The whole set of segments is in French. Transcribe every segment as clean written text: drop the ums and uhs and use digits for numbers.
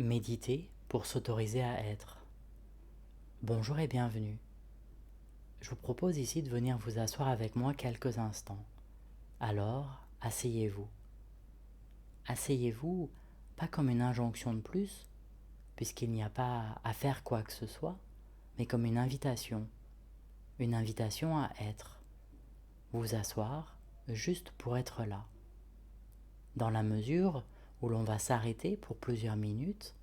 Méditer pour s'autoriser à être. Bonjour et bienvenue. Je vous propose ici de venir vous asseoir avec moi quelques instants. Alors, asseyez-vous. Asseyez-vous, pas comme une injonction de plus, puisqu'il n'y a pas à faire quoi que ce soit, mais comme une invitation à être. Vous asseoir juste pour être là. Dans la mesure où l'on va s'arrêter pour plusieurs minutes,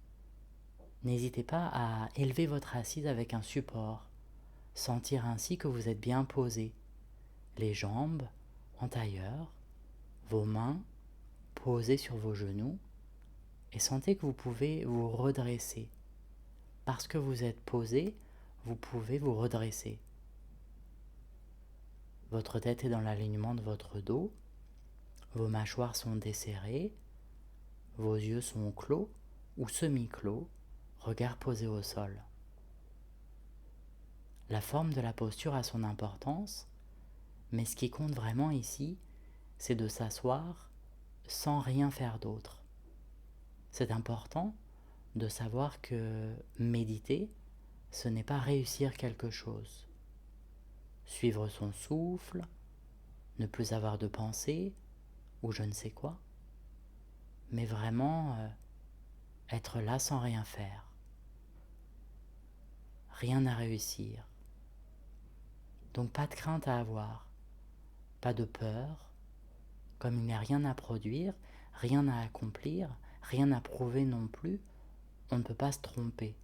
n'hésitez pas à élever votre assise avec un support, sentir ainsi que vous êtes bien posé, les jambes en tailleur, vos mains posées sur vos genoux, et sentez que vous pouvez vous redresser. Parce que vous êtes posé, vous pouvez vous redresser. Votre tête est dans l'alignement de votre dos, vos mâchoires sont desserrées, vos yeux sont clos ou semi-clos, regard posé au sol. La forme de la posture a son importance, mais ce qui compte vraiment ici, c'est de s'asseoir sans rien faire d'autre. C'est important de savoir que méditer, ce n'est pas réussir quelque chose. Suivre son souffle, ne plus avoir de pensée, ou je ne sais quoi, mais vraiment être là sans rien faire. Rien à réussir. Donc pas de crainte à avoir, pas de peur, comme il n'y a rien à produire, rien à accomplir, rien à prouver non plus, on ne peut pas se tromper.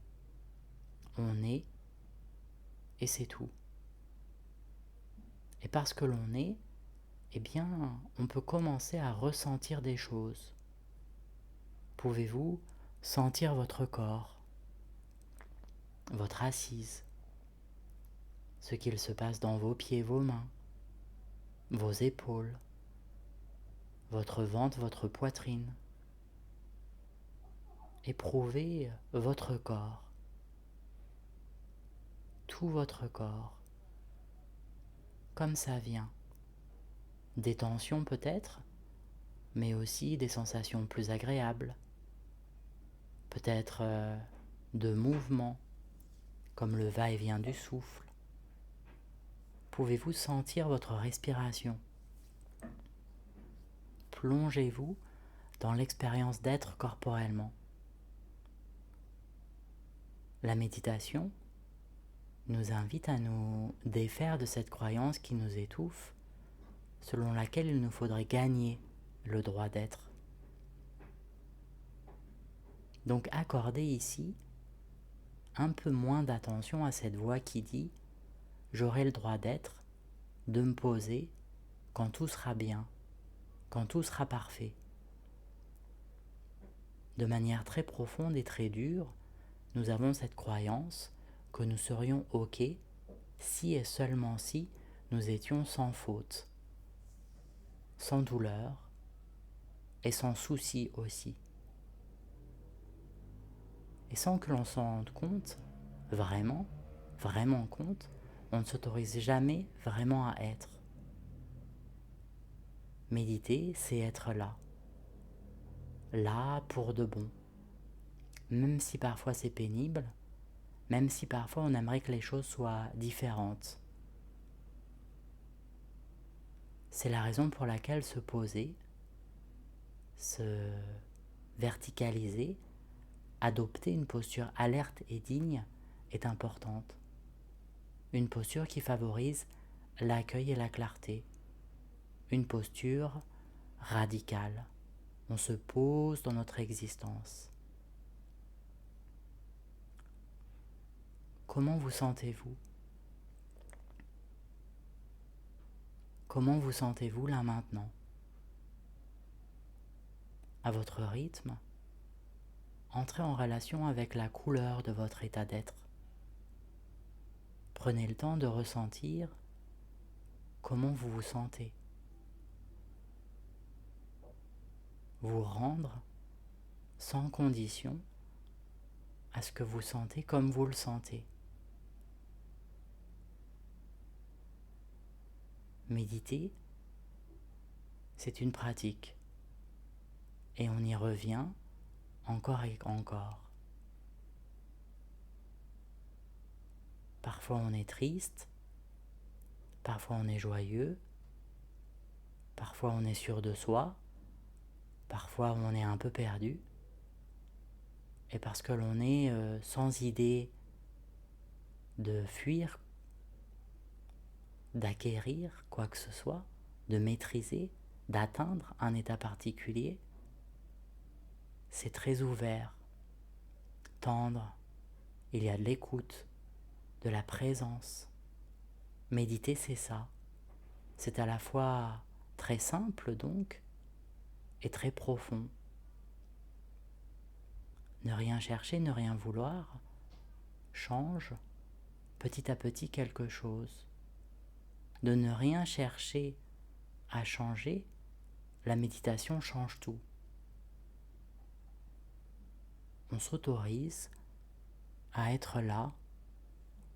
On est, et c'est tout. Et parce que l'on est, eh bien, on peut commencer à ressentir des choses. Pouvez-vous sentir votre corps, votre assise, ce qu'il se passe dans vos pieds, vos mains, vos épaules, votre ventre, votre poitrine. Éprouvez votre corps, tout votre corps, comme ça vient. Des tensions peut-être, mais aussi des sensations plus agréables. Peut-être de mouvements, comme le va-et-vient du souffle. Pouvez-vous sentir votre respiration? Plongez-vous dans l'expérience d'être corporellement. La méditation nous invite à nous défaire de cette croyance qui nous étouffe, selon laquelle il nous faudrait gagner le droit d'être. Donc accordez ici un peu moins d'attention à cette voix qui dit « j'aurai le droit d'être, de me poser quand tout sera bien, quand tout sera parfait ». De manière très profonde et très dure, nous avons cette croyance que nous serions OK si et seulement si nous étions sans faute, sans douleur et sans souci aussi. Et sans que l'on s'en rende compte, vraiment compte, on ne s'autorise jamais vraiment à être. Méditer, c'est être là. Là pour de bon. Même si parfois c'est pénible, même si parfois on aimerait que les choses soient différentes. C'est la raison pour laquelle se poser, se verticaliser, adopter une posture alerte et digne est importante. Une posture qui favorise l'accueil et la clarté. Une posture radicale. On se pose dans notre existence. Comment vous sentez-vous? Comment vous sentez-vous là maintenant? À votre rythme, entrez en relation avec la couleur de votre état d'être. Prenez le temps de ressentir comment vous vous sentez. Vous rendre sans condition à ce que vous sentez comme vous le sentez. Méditer, c'est une pratique et on y revient encore et encore. Parfois on est triste, parfois on est joyeux, parfois on est sûr de soi, parfois on est un peu perdu. Et parce que l'on est sans idée de fuir, d'acquérir quoi que ce soit, de maîtriser, d'atteindre un état particulier, c'est très ouvert, tendre, il y a de l'écoute, de la présence. Méditer, c'est ça. C'est à la fois très simple donc et très profond. Ne rien chercher, ne rien vouloir, change petit à petit quelque chose. De ne rien chercher à changer, la méditation change tout. On s'autorise à être là,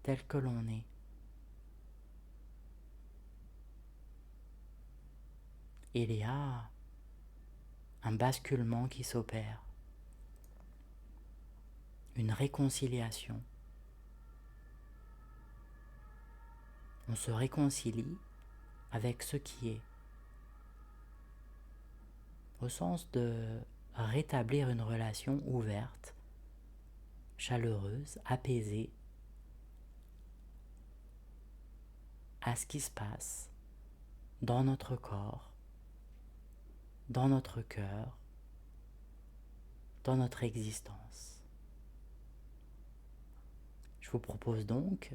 tel que l'on est. Il y a un basculement qui s'opère, une réconciliation. On se réconcilie avec ce qui est, au sens de rétablir une relation ouverte, chaleureuse, apaisée à ce qui se passe dans notre corps, dans notre cœur, dans notre existence. Je vous propose donc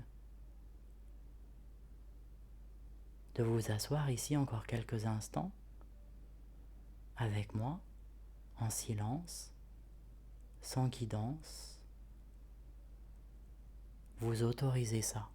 de vous asseoir ici encore quelques instants avec moi, en silence, sans guidance. Vous autorisez ça.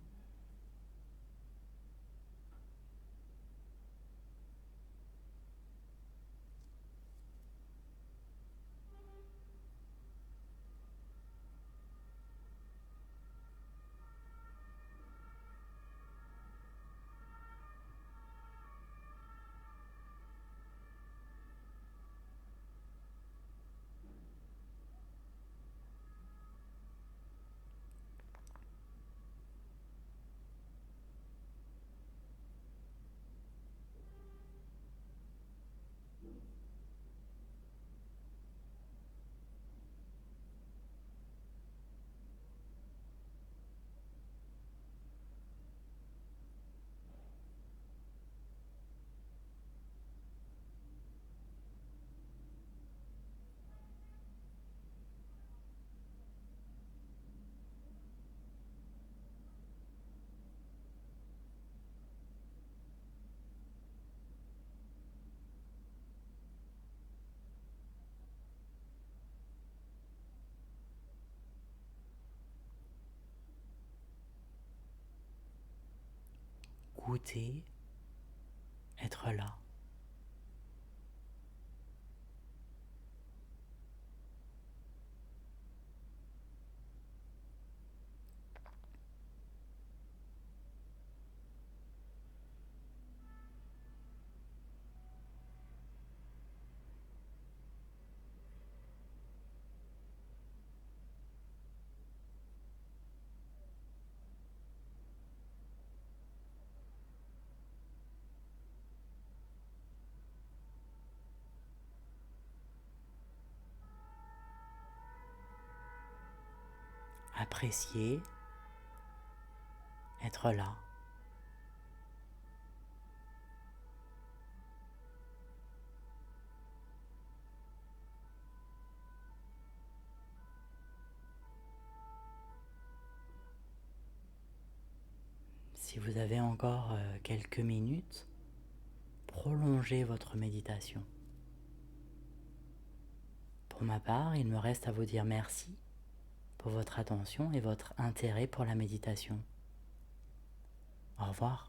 Goûter, être là. Apprécier, être là. Si vous avez encore quelques minutes, prolongez votre méditation. Pour ma part, il me reste à vous dire merci pour votre attention et votre intérêt pour la méditation. Au revoir.